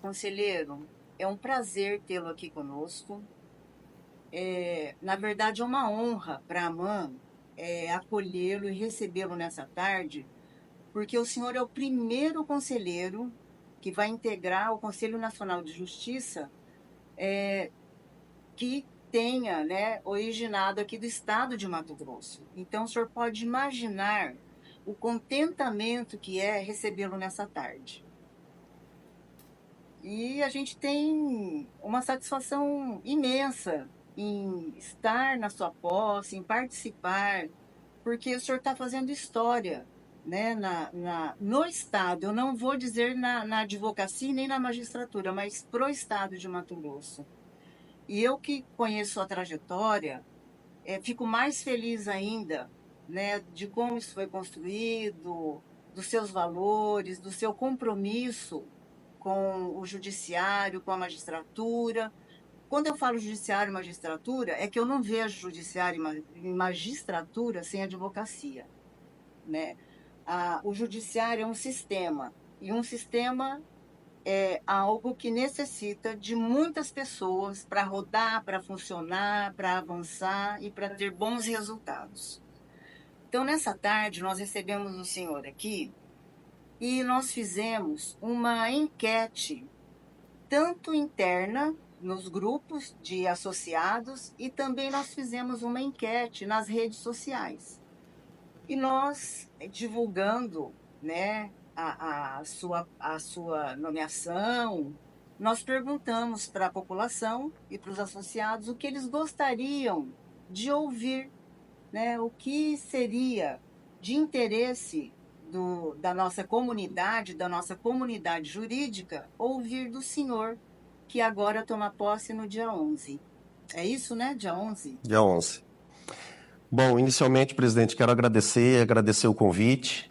Conselheiro, é um prazer tê-lo aqui conosco. Na verdade, é uma honra para a AMAN acolhê-lo e recebê-lo nessa tarde, porque o senhor é o primeiro conselheiro que vai integrar o Conselho Nacional de Justiça que tenha, né, originado aqui do estado de Mato Grosso. Então, o senhor pode imaginar o contentamento que é recebê-lo nessa tarde. E a gente tem uma satisfação imensa em estar na sua posse, em participar, porque o senhor está fazendo história, né, no Estado. Eu não vou dizer na advocacia nem na magistratura, mas pro Estado de Mato Grosso. E eu que conheço a trajetória, fico mais feliz ainda, né, de como isso foi construído, dos seus valores, do seu compromisso com o judiciário, com a magistratura. Quando eu falo judiciário e magistratura, é que eu não vejo judiciário e magistratura sem advocacia, né? O judiciário é um sistema, e um sistema é algo que necessita de muitas pessoas para rodar, para funcionar, para avançar e para ter bons resultados. Então, nessa tarde, nós recebemos o senhor aqui e nós fizemos uma enquete, tanto interna, nos grupos de associados, e também nós fizemos uma enquete nas redes sociais. E nós, divulgando, né, a sua nomeação, nós perguntamos para a população e para os associados o que eles gostariam de ouvir, né, o que seria de interesse da nossa comunidade jurídica, ouvir do senhor, que agora toma posse no dia 11. É isso, né? Dia 11? Dia 11. Bom, inicialmente, presidente, quero agradecer o convite,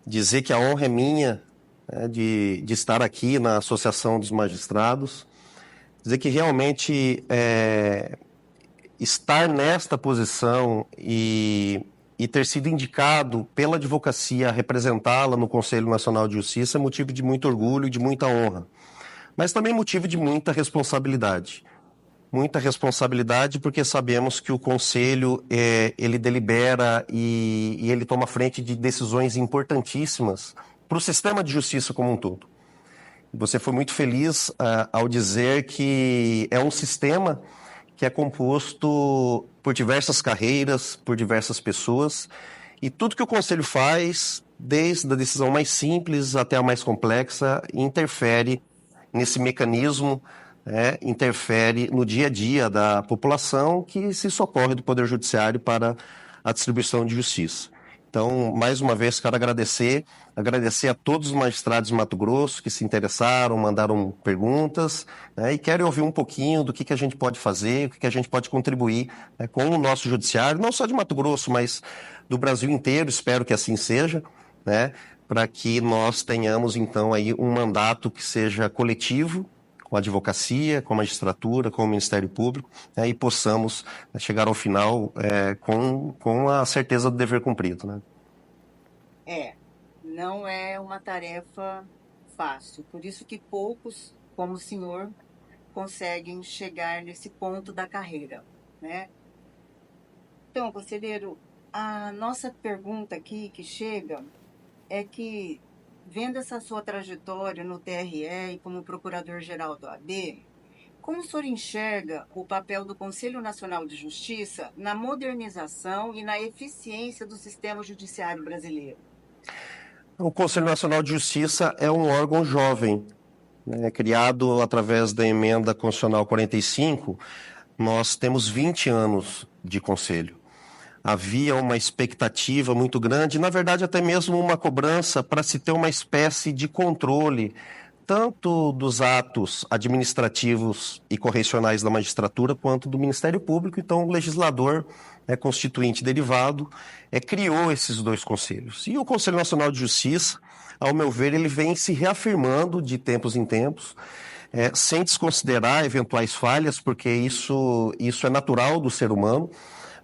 dizer que a honra é minha, né, de estar aqui na Associação dos Magistrados, dizer que realmente estar nesta posição e ter sido indicado pela advocacia a representá-la no Conselho Nacional de Justiça é motivo de muito orgulho e de muita honra, mas também motivo de muita responsabilidade. Muita responsabilidade porque sabemos que o Conselho ele delibera e ele toma frente de decisões importantíssimas para o sistema de justiça como um todo. Você foi muito feliz ao dizer que é um sistema que é composto por diversas carreiras, por diversas pessoas, e tudo que o Conselho faz, desde a decisão mais simples até a mais complexa, interfere nesse mecanismo, interfere no dia a dia da população que se socorre do Poder Judiciário para a distribuição de justiça. Então, mais uma vez, quero agradecer a todos os magistrados de Mato Grosso que se interessaram, mandaram perguntas, né, e quero ouvir um pouquinho do que a gente pode fazer, o que a gente pode contribuir, né, com o nosso judiciário, não só de Mato Grosso, mas do Brasil inteiro, espero que assim seja, né, para que nós tenhamos, então, aí um mandato que seja coletivo, com a advocacia, com a magistratura, com o Ministério Público, né, e possamos chegar ao final com a certeza do dever cumprido, né? Não é uma tarefa fácil, por isso que poucos, como o senhor, conseguem chegar nesse ponto da carreira, né? Então, conselheiro, a nossa pergunta aqui que chega é que, vendo essa sua trajetória no TRE e como procurador-geral do AB, como o senhor enxerga o papel do Conselho Nacional de Justiça na modernização e na eficiência do sistema judiciário brasileiro? O Conselho Nacional de Justiça é um órgão jovem, né, criado através da emenda constitucional 45. Nós temos 20 anos de Conselho. Havia uma expectativa muito grande, na verdade até mesmo uma cobrança para se ter uma espécie de controle, tanto dos atos administrativos e correcionais da magistratura, quanto do Ministério Público. Então o legislador, constituinte derivado, criou esses dois conselhos. E o Conselho Nacional de Justiça, ao meu ver, ele vem se reafirmando de tempos em tempos, sem desconsiderar eventuais falhas, porque isso é natural do ser humano,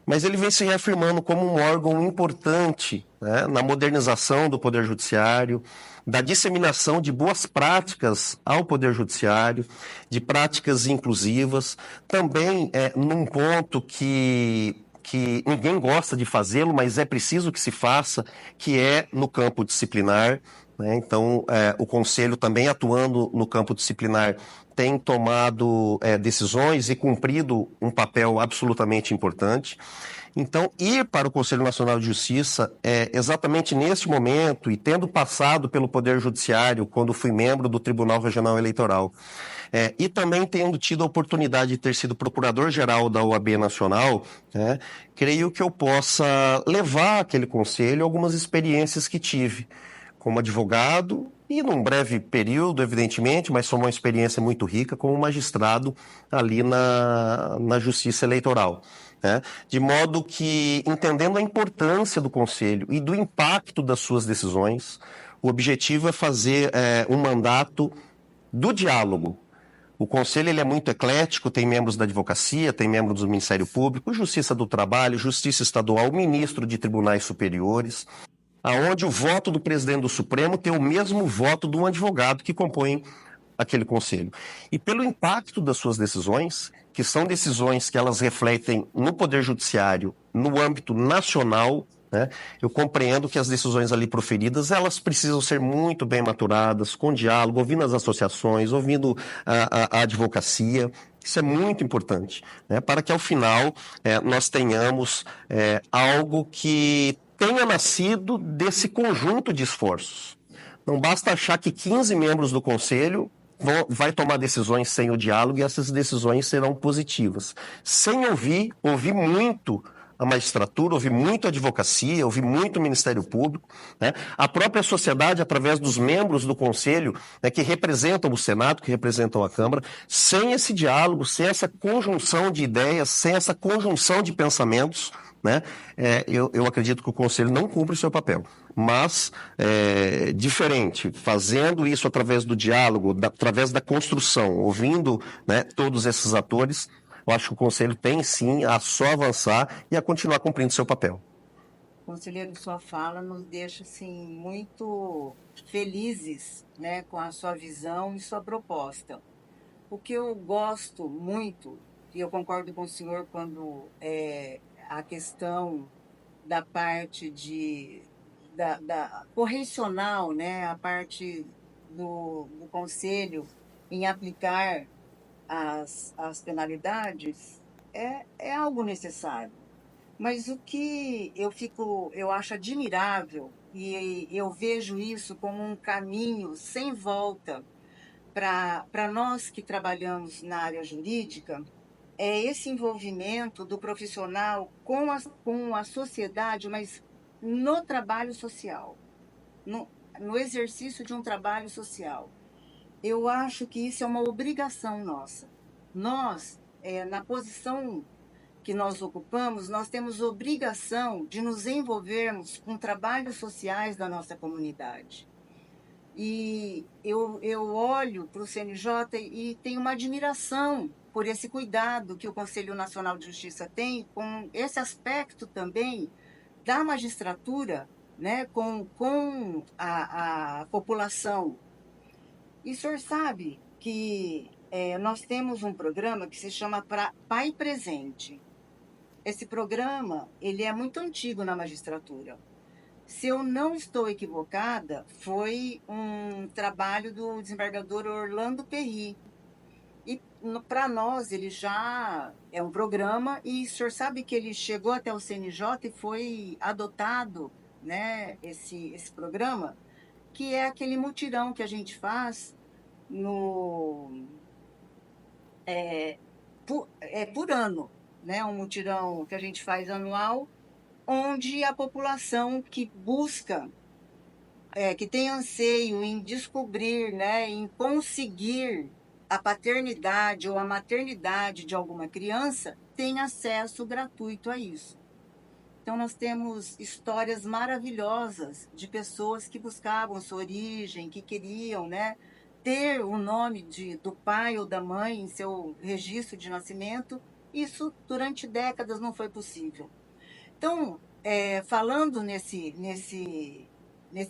mas ele vem se reafirmando como um órgão importante né, na modernização do Poder Judiciário, da disseminação de boas práticas ao Poder Judiciário, de práticas inclusivas, também num ponto que ninguém gosta de fazê-lo, mas é preciso que se faça, que é no campo disciplinar, né? Então, o Conselho também atuando no campo disciplinar tem tomado decisões e cumprido um papel absolutamente importante. Então, ir para o Conselho Nacional de Justiça, exatamente neste momento, e tendo passado pelo Poder Judiciário, quando fui membro do Tribunal Regional Eleitoral, e também tendo tido a oportunidade de ter sido procurador-geral da OAB Nacional, né, creio que eu possa levar àquele conselho algumas experiências que tive como advogado e num breve período, evidentemente, mas foi uma experiência muito rica como magistrado ali na Justiça Eleitoral. Né? De modo que, entendendo a importância do Conselho e do impacto das suas decisões, o objetivo é fazer um mandato do diálogo. O Conselho ele é muito eclético, tem membros da advocacia, tem membros do Ministério Público, Justiça do Trabalho, Justiça Estadual, ministro de tribunais superiores, aonde o voto do presidente do Supremo tem o mesmo voto de um advogado que compõe aquele conselho. E pelo impacto das suas decisões, que são decisões que elas refletem no Poder Judiciário, no âmbito nacional, né, eu compreendo que as decisões ali proferidas, elas precisam ser muito bem maturadas, com diálogo, ouvindo as associações, ouvindo a advocacia. Isso é muito importante, né, para que ao final nós tenhamos algo que tenha nascido desse conjunto de esforços. Não basta achar que 15 membros do Conselho vai tomar decisões sem o diálogo e essas decisões serão positivas. Sem ouvir muito a magistratura, ouvir muito a advocacia, ouvir muito o Ministério Público, né? A própria sociedade, através dos membros do Conselho, né, que representam o Senado, que representam a Câmara, sem esse diálogo, sem essa conjunção de ideias, sem essa conjunção de pensamentos, né, eu acredito que o Conselho não cumpre o seu papel. Mas, diferente, fazendo isso através do diálogo, através da construção, ouvindo, né, todos esses atores, eu acho que o Conselho tem sim a só avançar e a continuar cumprindo seu papel. Conselheiro, sua fala nos deixa assim muito felizes, né, com a sua visão e sua proposta. O que eu gosto muito, e eu concordo com o senhor quando a questão da parte da correcional, né, a parte do conselho em aplicar as penalidades é algo necessário. Mas o que eu acho admirável, e eu vejo isso como um caminho sem volta para nós que trabalhamos na área jurídica, é esse envolvimento do profissional com a sociedade, mas no trabalho social, no, no exercício de um trabalho social. Eu acho que isso é uma obrigação nossa. Nós, na posição que nós ocupamos, nós temos obrigação de nos envolvermos com trabalhos sociais da nossa comunidade. E eu olho para o CNJ e tenho uma admiração por esse cuidado que o Conselho Nacional de Justiça tem com esse aspecto também da magistratura, né, com a população. E o senhor sabe que nós temos um programa que se chama Pai Presente. Esse programa ele é muito antigo na magistratura. Se eu não estou equivocada, foi um trabalho do desembargador Orlando Perry. E para nós ele já é um programa, e o senhor sabe que ele chegou até o CNJ e foi adotado, né, esse programa, que é aquele mutirão que a gente faz no, por ano, né, um mutirão que a gente faz anual, onde a população que busca, que tem anseio em descobrir, né, em conseguir a paternidade ou a maternidade de alguma criança, tem acesso gratuito a isso. Então, nós temos histórias maravilhosas de pessoas que buscavam sua origem, que queriam, né, ter o nome do pai ou da mãe em seu registro de nascimento. Isso, durante décadas, não foi possível. Então, falando nesse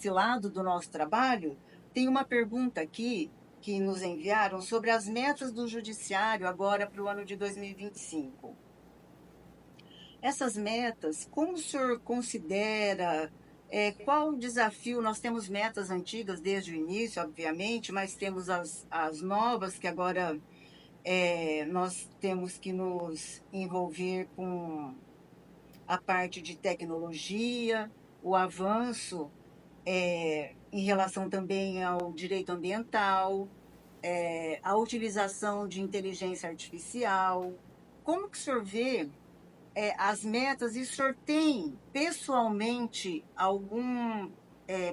lado do nosso trabalho, tem uma pergunta aqui que nos enviaram sobre as metas do Judiciário agora para o ano de 2025. Essas metas, como o senhor considera, qual o desafio? Nós temos metas antigas desde o início, obviamente, mas temos as novas que agora nós temos que nos envolver com a parte de tecnologia, o avanço em relação também ao direito ambiental, a utilização de inteligência artificial. Como que o senhor vê as metas, e o senhor tem pessoalmente algum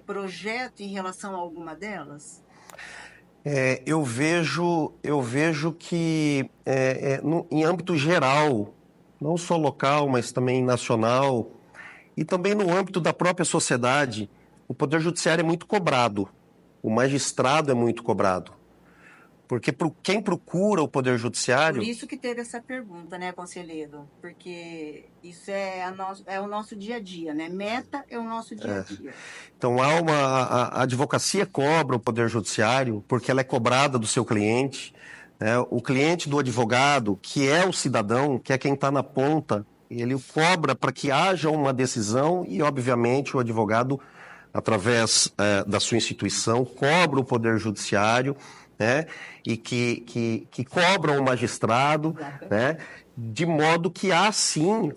projeto em relação a alguma delas? Eu vejo que em âmbito geral, não só local, mas também nacional, e também no âmbito da própria sociedade, o Poder Judiciário é muito cobrado, o magistrado é muito cobrado. Porque quem procura o Poder Judiciário... Por isso que teve essa pergunta, né, conselheiro? Porque isso é o nosso dia a dia, né? Meta é o nosso dia a dia. Então, a advocacia cobra o Poder Judiciário porque ela é cobrada do seu cliente. Né? O cliente do advogado, que é o cidadão, que é quem está na ponta, ele o cobra para que haja uma decisão e, obviamente, o advogado, através da sua instituição, cobra o Poder Judiciário, né? E que cobram o magistrado, né? De modo que há sim,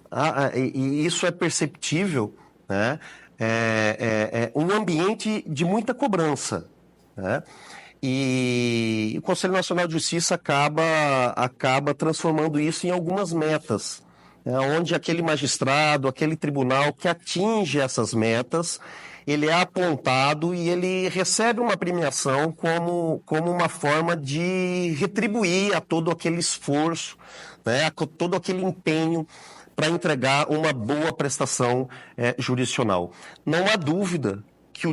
e isso é perceptível, né? Um ambiente de muita cobrança, né? E o Conselho Nacional de Justiça acaba transformando isso em algumas metas, né? Onde aquele magistrado, aquele tribunal que atinge essas metas, ele é apontado e ele recebe uma premiação como uma forma de retribuir a todo aquele esforço, né, a todo aquele empenho para entregar uma boa prestação jurisdicional. Não há dúvida que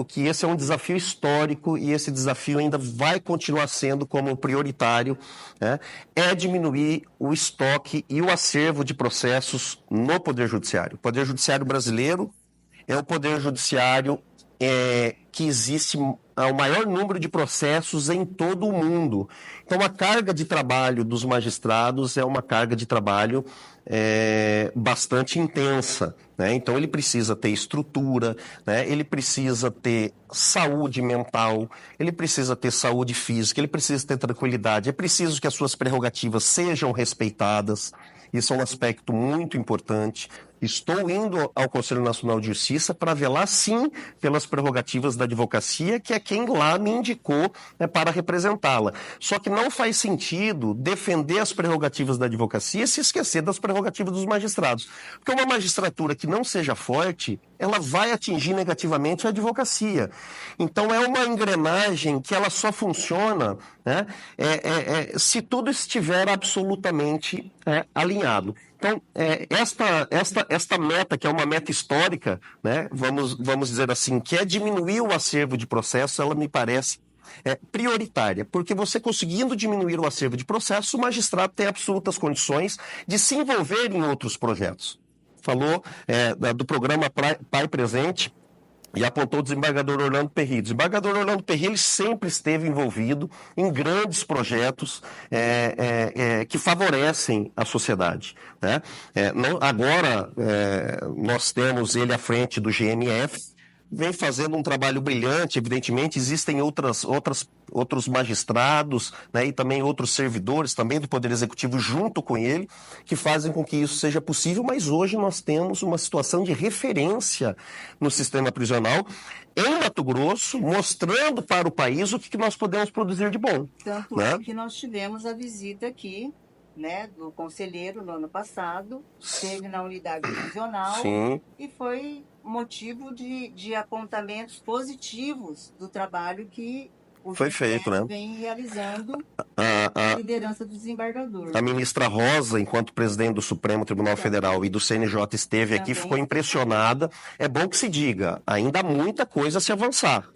que esse é um desafio histórico e esse desafio ainda vai continuar sendo como prioritário, né, é diminuir o estoque e o acervo de processos no Poder Judiciário. O Poder Judiciário brasileiro é o Poder Judiciário que existe o maior número de processos em todo o mundo. Então, a carga de trabalho dos magistrados é uma carga de trabalho bastante intensa, né? Então, ele precisa ter estrutura, né? Ele precisa ter saúde mental, ele precisa ter saúde física, ele precisa ter tranquilidade, é preciso que as suas prerrogativas sejam respeitadas. Isso é um aspecto muito importante. Estou indo ao Conselho Nacional de Justiça para velar, sim, pelas prerrogativas da advocacia, que é quem lá me indicou para representá-la. Só que não faz sentido defender as prerrogativas da advocacia e se esquecer das prerrogativas dos magistrados. Porque uma magistratura que não seja forte, ela vai atingir negativamente a advocacia. Então, é uma engrenagem que ela só funciona, né, se tudo estiver absolutamente alinhado. Então, esta meta, que é uma meta histórica, né, vamos dizer assim, que é diminuir o acervo de processo, ela me parece prioritária, porque você conseguindo diminuir o acervo de processo, o magistrado tem absolutas condições de se envolver em outros projetos. Falou do programa Pai Presente, e apontou o desembargador Orlando Perry. O desembargador Orlando Perry ele sempre esteve envolvido em grandes projetos que favorecem a sociedade, né? Agora, nós temos ele à frente do GMF, vem fazendo um trabalho brilhante. Evidentemente, existem outros magistrados, né, e também outros servidores também do Poder Executivo junto com ele, que fazem com que isso seja possível, mas hoje nós temos uma situação de referência no sistema prisional em Mato Grosso, mostrando para o país o que nós podemos produzir de bom. Tanto né? é que nós tivemos a visita aqui, né, do conselheiro no ano passado, esteve na unidade prisional. Sim. E foi motivo de apontamentos positivos do trabalho que o foi feito, né? vem realizando a liderança do desembargador. A ministra Rosa, enquanto presidente do Supremo Tribunal Federal e do CNJ, esteve aqui, ficou impressionada. É bom que se diga, ainda há muita coisa a se avançar.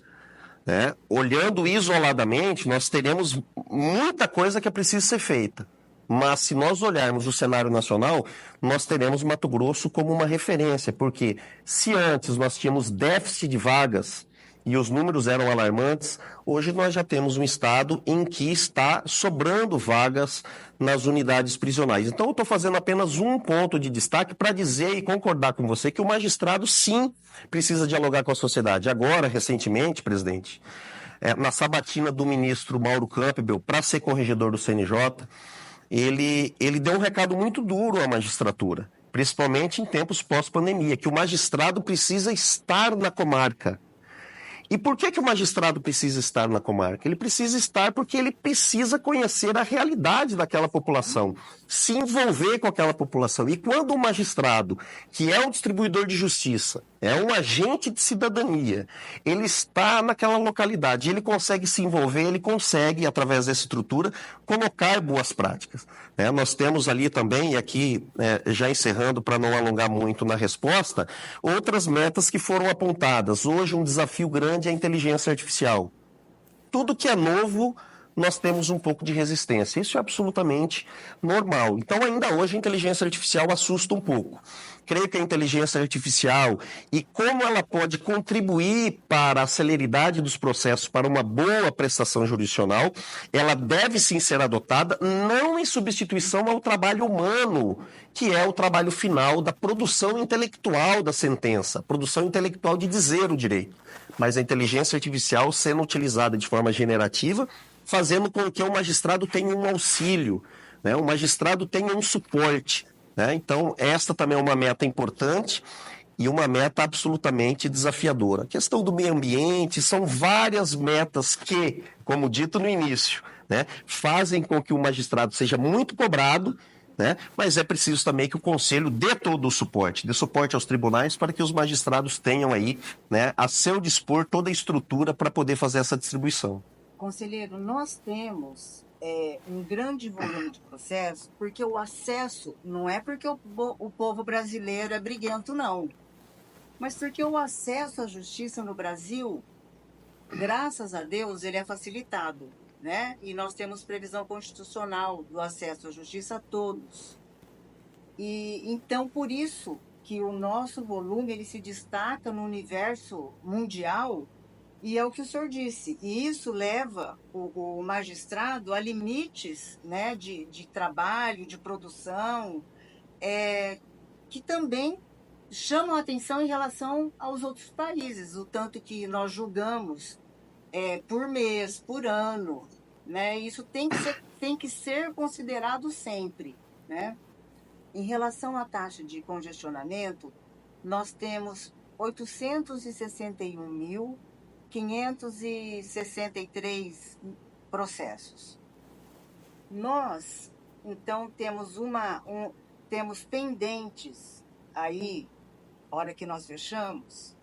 Né? Olhando isoladamente, nós teremos muita coisa que é preciso ser feita. Mas se nós olharmos o cenário nacional, nós teremos Mato Grosso como uma referência, porque se antes nós tínhamos déficit de vagas e os números eram alarmantes, hoje nós já temos um estado em que está sobrando vagas nas unidades prisionais. Então eu estou fazendo apenas um ponto de destaque para dizer e concordar com você que o magistrado sim precisa dialogar com a sociedade. Agora, recentemente, presidente, na sabatina do ministro Mauro Campbell para ser corregedor do CNJ, ele deu um recado muito duro à magistratura, principalmente em tempos pós-pandemia, que o magistrado precisa estar na comarca. E por que o magistrado precisa estar na comarca? Ele precisa estar porque ele precisa conhecer a realidade daquela população, se envolver com aquela população. E quando o magistrado, que é um distribuidor de justiça, é um agente de cidadania, ele está naquela localidade, ele consegue se envolver, ele consegue, através dessa estrutura, colocar boas práticas. Nós temos ali também, e aqui já encerrando para não alongar muito na resposta, outras metas que foram apontadas. Hoje um desafio grande é a inteligência artificial. Tudo que é novo, nós temos um pouco de resistência. Isso é absolutamente normal. Então, ainda hoje, a inteligência artificial assusta um pouco. Creio que a inteligência artificial e como ela pode contribuir para a celeridade dos processos, para uma boa prestação jurisdicional, ela deve sim ser adotada, não em substituição ao trabalho humano, que é o trabalho final da produção intelectual da sentença, produção intelectual de dizer o direito. Mas a inteligência artificial sendo utilizada de forma generativa, fazendo com que o magistrado tenha um auxílio, o magistrado tenha um suporte. Então, esta também é uma meta importante e uma meta absolutamente desafiadora. A questão do meio ambiente, são várias metas que, como dito no início, fazem com que o magistrado seja muito cobrado, mas é preciso também que o Conselho dê todo o suporte, dê suporte aos tribunais para que os magistrados tenham aí, a seu dispor toda a estrutura para poder fazer essa distribuição. Conselheiro, nós temos um grande volume de processo, porque o acesso não é porque o povo brasileiro é briguento, não, mas porque o acesso à justiça no Brasil, graças a Deus, ele é facilitado, E nós temos previsão constitucional do acesso à justiça a todos. E então, por isso que o nosso volume ele se destaca no universo mundial. E é o que o senhor disse, e isso leva o magistrado a limites de trabalho, de produção, que também chamam a atenção em relação aos outros países, o tanto que nós julgamos por mês, por ano. Isso tem que ser considerado sempre. Em relação à taxa de congestionamento, nós temos 861.563 processos. Nós, então, temos pendentes aí, hora que nós fechamos,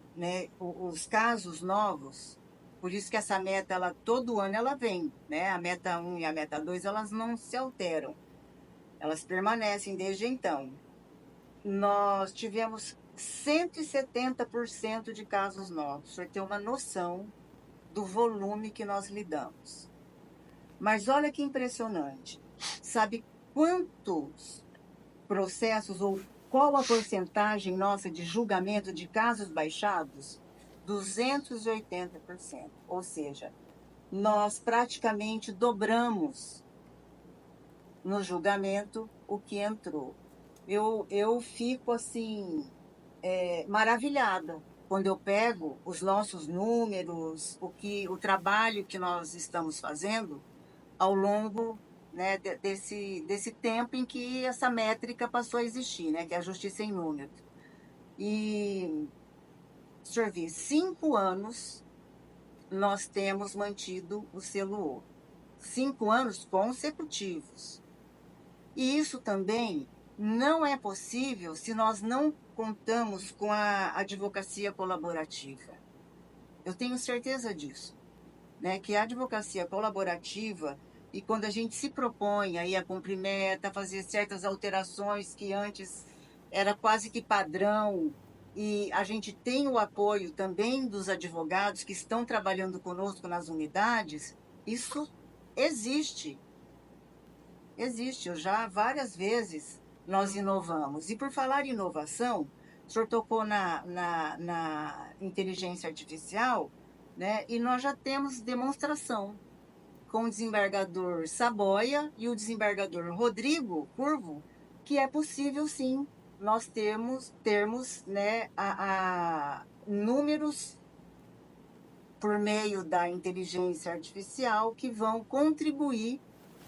os casos novos, por isso que essa meta, todo ano ela vem, A meta 1 e a meta 2, elas não se alteram, elas permanecem desde então. Nós tivemos 170% de casos novos. O senhor tem uma noção do volume que nós lidamos. Mas olha que impressionante. Sabe quantos processos ou qual a porcentagem nossa de julgamento de casos baixados? 280%. Ou seja, nós praticamente dobramos no julgamento o que entrou. Eu fico assim... maravilhada quando eu pego os nossos números, o trabalho que nós estamos fazendo ao longo desse tempo em que essa métrica passou a existir, que é a justiça em número. E, o senhor vê, 5 anos nós temos mantido o selo ouro. 5 anos consecutivos. E isso também não é possível se nós não contamos com a advocacia colaborativa. Eu tenho certeza disso, que a advocacia colaborativa, e quando a gente se propõe aí a cumprir meta, fazer certas alterações que antes era quase que padrão, e a gente tem o apoio também dos advogados que estão trabalhando conosco nas unidades, isso existe. existe. Já várias vezes nós inovamos. E por falar em inovação, o senhor tocou na inteligência artificial, né? E nós já temos demonstração com o desembargador Saboia e o desembargador Rodrigo Curvo, que é possível, sim, nós termos né, números por meio da inteligência artificial que vão contribuir,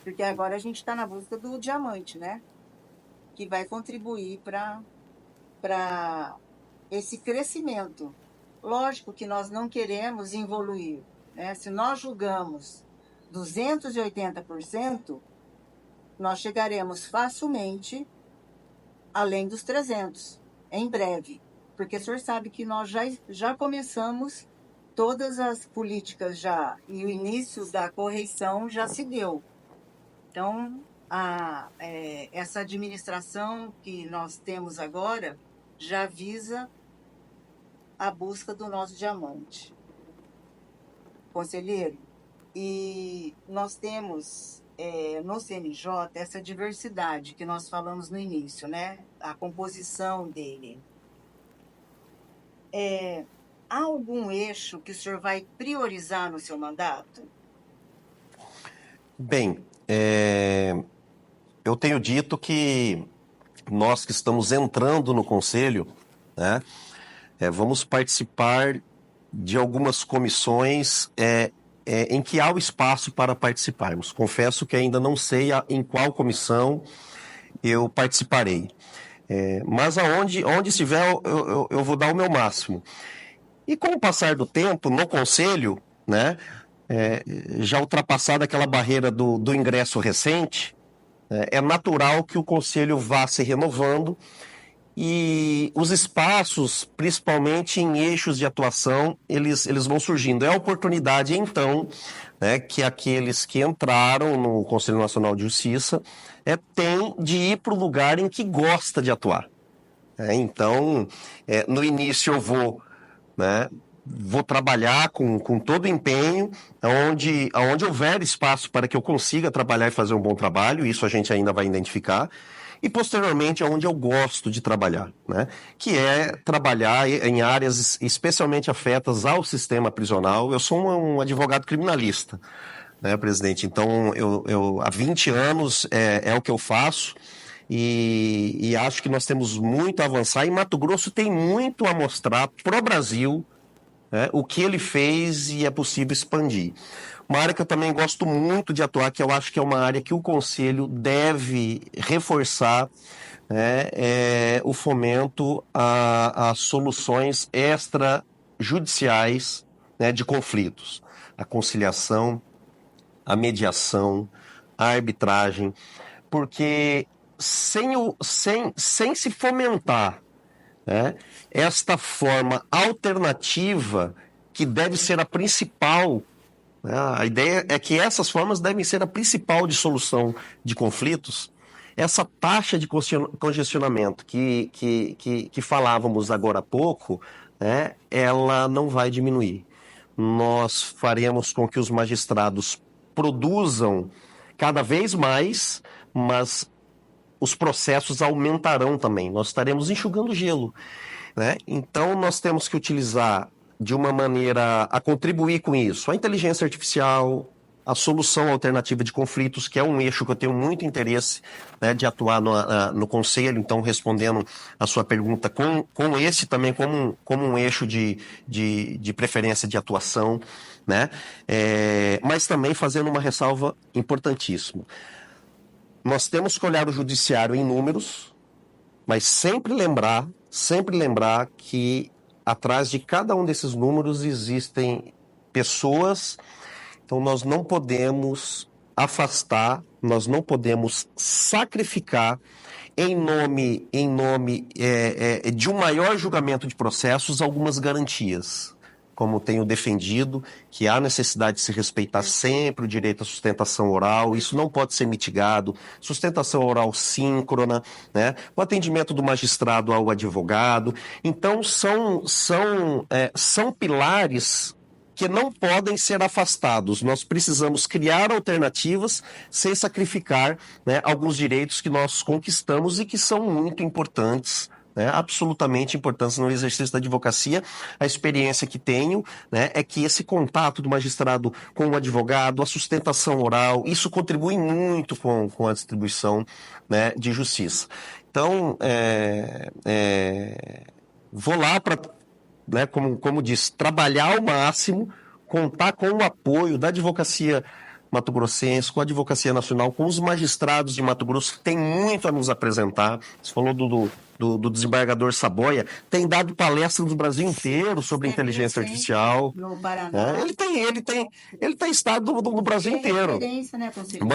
porque agora a gente está na busca do diamante, né? Que vai contribuir para esse crescimento. Lógico que nós não queremos evoluir, né? Se nós julgamos 280%, nós chegaremos facilmente além dos 300, em breve. Porque o senhor sabe que nós já começamos todas as políticas já, e o início da correição já se deu. Então, essa administração que nós temos agora já visa a busca do nosso diamante. Conselheiro, e nós temos no CNJ essa diversidade que nós falamos no início, né? A composição dele. Há algum eixo que o senhor vai priorizar no seu mandato? Bem, eu tenho dito que nós que estamos entrando no Conselho, né, vamos participar de algumas comissões em que há o espaço para participarmos. Confesso que ainda não sei em qual comissão eu participarei. Mas onde estiver, eu vou dar o meu máximo. E com o passar do tempo, no Conselho, né, já ultrapassada aquela barreira do ingresso recente, é natural que o Conselho vá se renovando e os espaços, principalmente em eixos de atuação, eles vão surgindo. É a oportunidade, então, né, que aqueles que entraram no Conselho Nacional de Justiça têm de ir para o lugar em que gosta de atuar. Então, no início eu vou trabalhar com todo empenho, onde houver espaço para que eu consiga trabalhar e fazer um bom trabalho, isso a gente ainda vai identificar, e posteriormente onde eu gosto de trabalhar, né? Que é trabalhar em áreas especialmente afetas ao sistema prisional. Eu sou um advogado criminalista, né, presidente? Então, eu há 20 anos é o que eu faço, e acho que nós temos muito a avançar, e Mato Grosso tem muito a mostrar para o Brasil, o que ele fez, e é possível expandir. Uma área que eu também gosto muito de atuar, que eu acho que é uma área que o Conselho deve reforçar, é o fomento a soluções extrajudiciais, né, de conflitos. A conciliação, a mediação, a arbitragem, porque sem se fomentar, né, esta forma alternativa, que deve ser a principal, né, a ideia é que essas formas devem ser a principal de solução de conflitos. Essa taxa de congestionamento que falávamos agora há pouco, né, ela não vai diminuir. Nós faremos com que os magistrados produzam cada vez mais, mas os processos aumentarão também. Nós estaremos enxugando gelo, né? Então, nós temos que utilizar de uma maneira a contribuir com isso a inteligência artificial, a solução alternativa de conflitos, que é um eixo que eu tenho muito interesse, né, de atuar no Conselho. Então, respondendo a sua pergunta, com esse também como um eixo de preferência de atuação, né? Mas também fazendo uma ressalva importantíssima. Nós temos que olhar o judiciário em números, mas sempre lembrar que atrás de cada um desses números existem pessoas. Então nós não podemos afastar, nós não podemos sacrificar em nome de um maior julgamento de processos algumas garantias. Como tenho defendido, que há necessidade de se respeitar sempre o direito à sustentação oral, isso não pode ser mitigado, sustentação oral síncrona, né? O atendimento do magistrado ao advogado. Então, são pilares que não podem ser afastados. Nós precisamos criar alternativas sem sacrificar, né, alguns direitos que nós conquistamos e que são muito importantes, né, absolutamente importantes no exercício da advocacia. A experiência que tenho, né, é que esse contato do magistrado com o advogado, a sustentação oral, isso contribui muito com a distribuição, né, de justiça. Então, vou lá para, né, como diz, trabalhar ao máximo, contar com o apoio da advocacia mato-grossense, com a Advocacia Nacional, com os magistrados de Mato Grosso, que tem muito a nos apresentar. Você falou do desembargador Saboia, tem dado palestras no Brasil inteiro sobre inteligência artificial. No Paraná. Ele tem estado no Brasil inteiro. Referência, né, conselheiro?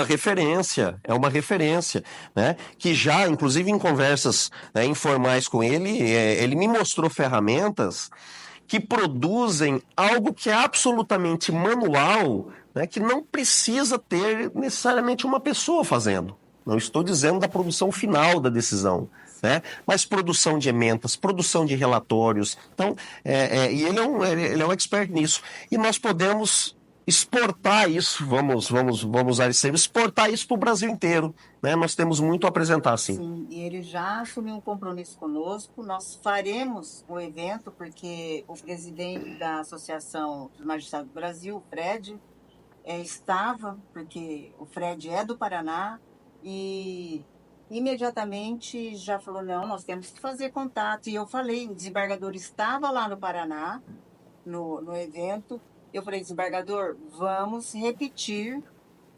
Uma referência, né? Que já, inclusive em conversas, né, informais com ele, ele me mostrou ferramentas que produzem algo que é absolutamente manual, né, que não precisa ter necessariamente uma pessoa fazendo. Não estou dizendo da produção final da decisão, né, mas produção de emendas, produção de relatórios. Então, e ele é um expert nisso. E nós podemos exportar isso, vamos usar esse termo, exportar isso para o Brasil inteiro, né? Nós temos muito a apresentar, sim. Sim, e ele já assumiu um compromisso conosco. Nós faremos o evento, porque o presidente da Associação dos Magistrados do Brasil, o Fred, estava, porque o Fred é do Paraná, e imediatamente já falou, não, nós temos que fazer contato. E eu falei, o desembargador estava lá no Paraná, no evento. Eu falei, desembargador, vamos repetir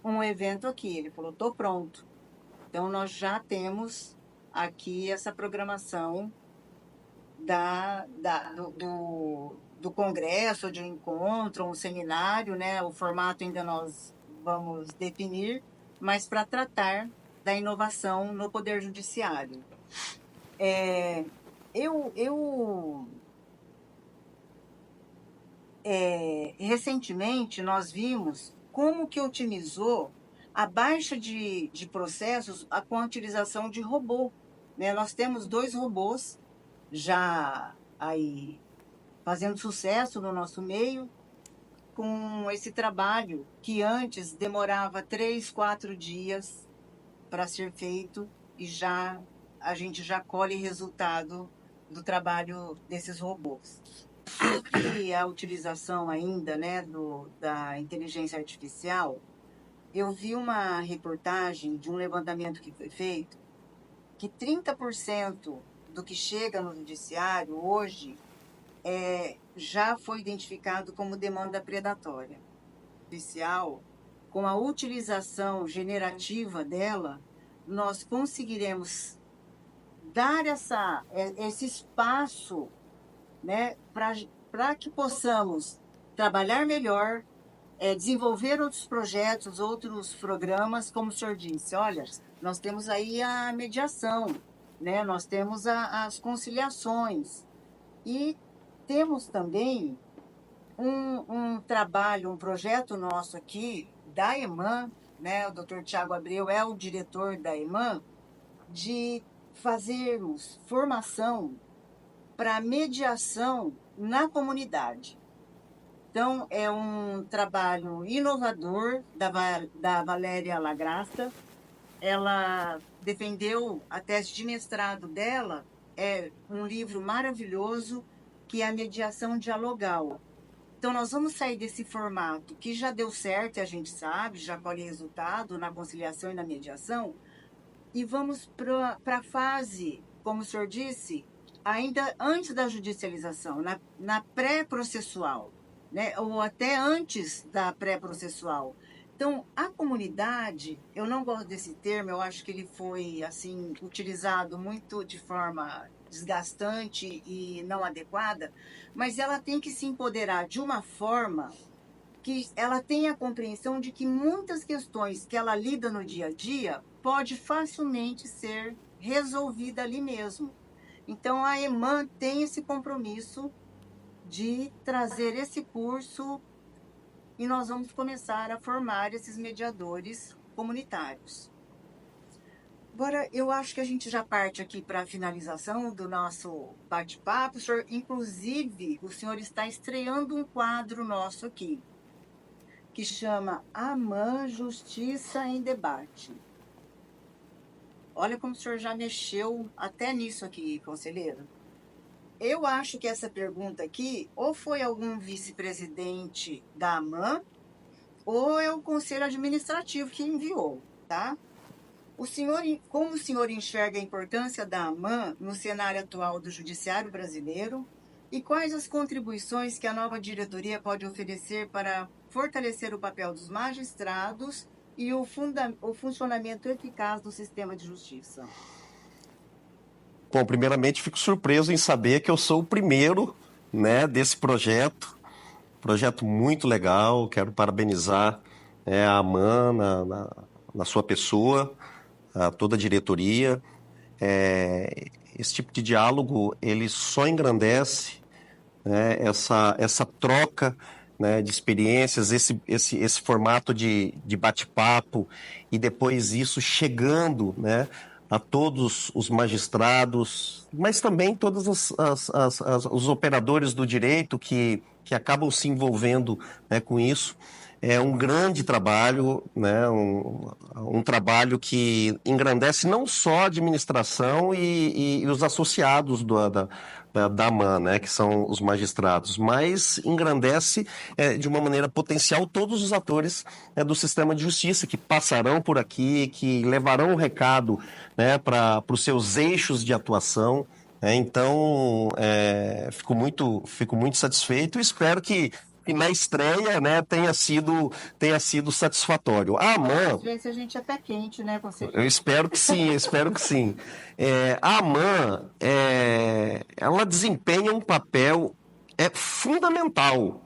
um evento aqui. Ele falou, estou pronto. Então, nós já temos aqui essa programação do congresso, de um encontro, um seminário, né? O formato ainda nós vamos definir, mas para tratar da inovação no Poder Judiciário. Recentemente, nós vimos como que otimizou a baixa de processos com a utilização de robô, né? Nós temos 2 robôs já aí fazendo sucesso no nosso meio, com esse trabalho que antes demorava 3, 4 dias para ser feito, e a gente já colhe resultado do trabalho desses robôs. Sobre a utilização ainda, né, da inteligência artificial, eu vi uma reportagem de um levantamento que foi feito, que 30% do que chega no judiciário hoje já foi identificado como demanda predatória. Judicial, com a utilização generativa dela, nós conseguiremos dar esse espaço, né, para que possamos trabalhar melhor, desenvolver outros projetos, outros programas, como o senhor disse. Olha, nós temos aí a mediação, né? Nós temos as conciliações, e temos também um trabalho, um projeto nosso aqui, da EMAN, né? O Dr. Tiago Abreu é o diretor da EMAN, de fazermos formação para mediação na comunidade. Então, é um trabalho inovador da Valéria Lagrasta. Ela defendeu a tese de mestrado dela, um livro maravilhoso, que é a mediação dialogal. Então, nós vamos sair desse formato que já deu certo, a gente sabe, já colhe resultado na conciliação e na mediação, e vamos para a fase, como o senhor disse, ainda antes da judicialização, na pré-processual, né? Ou até antes da pré-processual. Então, a comunidade, eu não gosto desse termo, eu acho que ele foi assim utilizado muito de forma desgastante e não adequada, mas ela tem que se empoderar de uma forma que ela tenha a compreensão de que muitas questões que ela lida no dia a dia pode facilmente ser resolvida ali mesmo. Então, a EMAN tem esse compromisso de trazer esse curso, e nós vamos começar a formar esses mediadores comunitários. Agora, eu acho que a gente já parte aqui para a finalização do nosso bate-papo. Senhor, inclusive, o senhor está estreando um quadro nosso aqui, que chama AMAN Justiça em Debate. Olha como o senhor já mexeu até nisso aqui, conselheiro. Eu acho que essa pergunta aqui, ou foi algum vice-presidente da AMAN, ou é o Conselho Administrativo que enviou, tá? Como o senhor enxerga a importância da AMAN no cenário atual do Judiciário brasileiro e quais as contribuições que a nova diretoria pode oferecer para fortalecer o papel dos magistrados e o funcionamento eficaz do sistema de justiça? Bom, primeiramente, fico surpreso em saber que eu sou o primeiro, né, desse projeto muito legal. Quero parabenizar a AMAN na sua pessoa, a toda a diretoria. Esse tipo de diálogo ele só engrandece, né, essa troca, né, de experiências, esse formato de bate-papo e depois isso chegando, né, a todos os magistrados, mas também todos os operadores do direito que acabam se envolvendo, né, com isso. É um grande trabalho, né, um trabalho que engrandece não só a administração e os associados da AMAN, né, que são os magistrados, mas engrandece de uma maneira potencial todos os atores do sistema de justiça que passarão por aqui, que levarão o recado, né, para os seus eixos de atuação. Então, fico muito satisfeito e espero que na estreia, né, tenha sido satisfatório. A AMAN, Às vezes a gente é pé quente, né, eu conselheiro? espero que sim, eu espero que sim. A AMAN, ela desempenha um papel fundamental,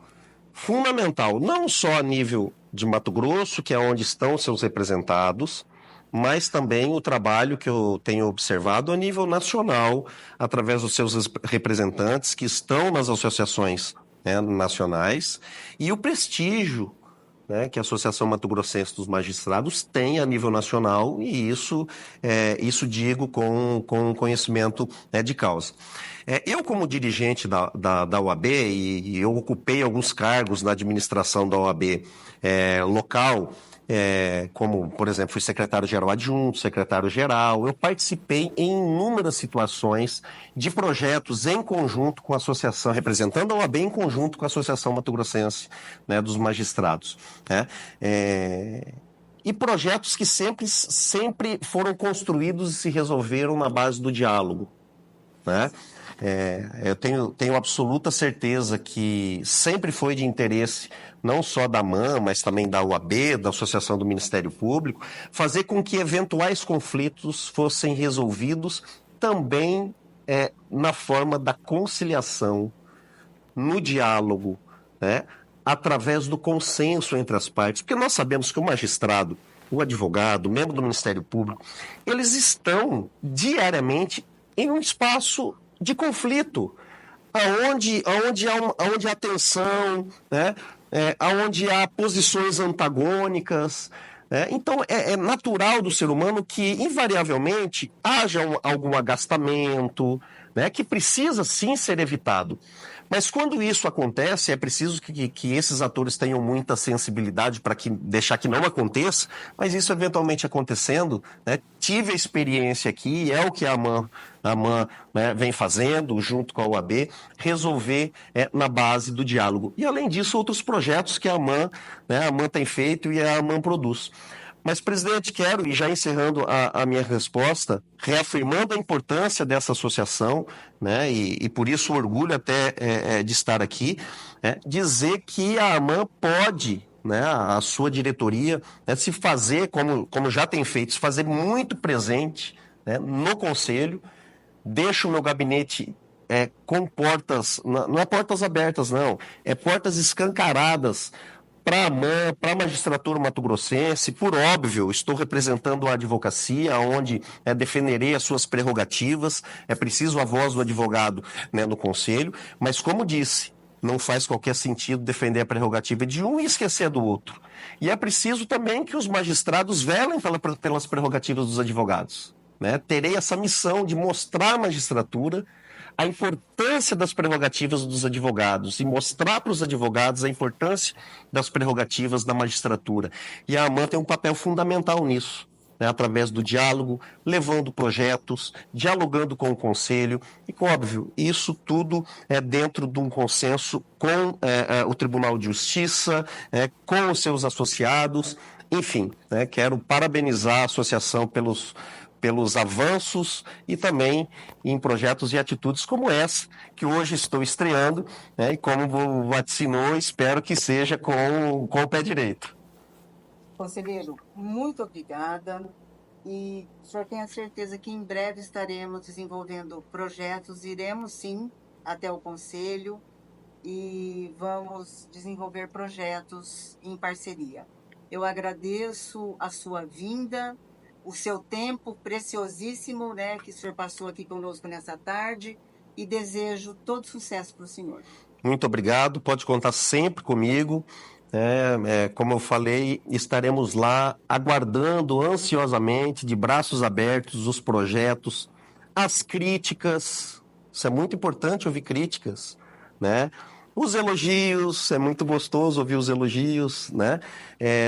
não só a nível de Mato Grosso, que é onde estão seus representados, mas também o trabalho que eu tenho observado a nível nacional, através dos seus representantes que estão nas associações, né, nacionais, e o prestígio, né, que a Associação Mato Grossense dos Magistrados tem a nível nacional, e isso digo com conhecimento, né, de causa. Eu, como dirigente da OAB, e eu ocupei alguns cargos na administração da OAB local, como, por exemplo, fui secretário-geral adjunto, secretário-geral. Eu participei em inúmeras situações de projetos em conjunto com a associação, representando a OAB em conjunto com a Associação Mato Grossense, né, dos Magistrados, né? E projetos que sempre foram construídos e se resolveram na base do diálogo, né? Eu tenho absoluta certeza que sempre foi de interesse, não só da AMAN, mas também da UAB, da Associação do Ministério Público, fazer com que eventuais conflitos fossem resolvidos também na forma da conciliação, no diálogo, né? Através do consenso entre as partes. Porque nós sabemos que o magistrado, o advogado, o membro do Ministério Público, eles estão diariamente em um espaço de conflito, aonde há tensão, né? Aonde há posições antagônicas. Então, é natural do ser humano que, invariavelmente, haja algum agastamento, né, que precisa, sim, ser evitado. Mas quando isso acontece, é preciso que esses atores tenham muita sensibilidade para deixar que não aconteça, mas isso eventualmente acontecendo, né, tive a experiência aqui, é o que a AMAN, né, vem fazendo, junto com a UAB, resolver na base do diálogo. E, além disso, outros projetos que a AMAN tem feito e a AMAN produz. Mas, presidente, quero, e já encerrando a minha resposta, reafirmando a importância dessa associação, né, e por isso o orgulho até de estar aqui, dizer que a AMAN pode, né, a sua diretoria, né, se fazer, como já tem feito, se fazer muito presente, né, no Conselho. Deixo o meu gabinete com portas, não é portas abertas, não, é portas escancaradas para a AMAN, para a magistratura mato-grossense. Por óbvio, estou representando a advocacia, onde defenderei as suas prerrogativas. É preciso a voz do advogado, né, no Conselho, mas, como disse, não faz qualquer sentido defender a prerrogativa de um e esquecer do outro. E é preciso também que os magistrados velem pelas prerrogativas dos advogados. né? Terei essa missão de mostrar à magistratura a importância das prerrogativas dos advogados e mostrar para os advogados a importância das prerrogativas da magistratura. E a AMAN tem um papel fundamental nisso, né, através do diálogo, levando projetos, dialogando com o Conselho, e, óbvio, isso tudo é dentro de um consenso com o Tribunal de Justiça, com os seus associados, enfim, né, quero parabenizar a associação pelos avanços e também em projetos e atitudes como essa, que hoje estou estreando, né, e como vaticinou, espero que seja com o pé direito. Conselheiro, muito obrigada. E o senhor tem a certeza que em breve estaremos desenvolvendo projetos, iremos sim até o Conselho e vamos desenvolver projetos em parceria. Eu agradeço a sua vinda, o seu tempo preciosíssimo, né, que o senhor passou aqui conosco nessa tarde, e desejo todo sucesso para o senhor. Muito obrigado, pode contar sempre comigo. Como eu falei, estaremos lá aguardando ansiosamente, de braços abertos, os projetos, as críticas. Isso é muito importante, ouvir críticas, né? Os elogios, é muito gostoso ouvir os elogios, né?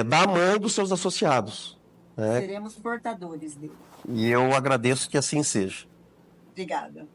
Da mão dos seus associados, né? Seremos portadores dele. E eu agradeço que assim seja. Obrigada.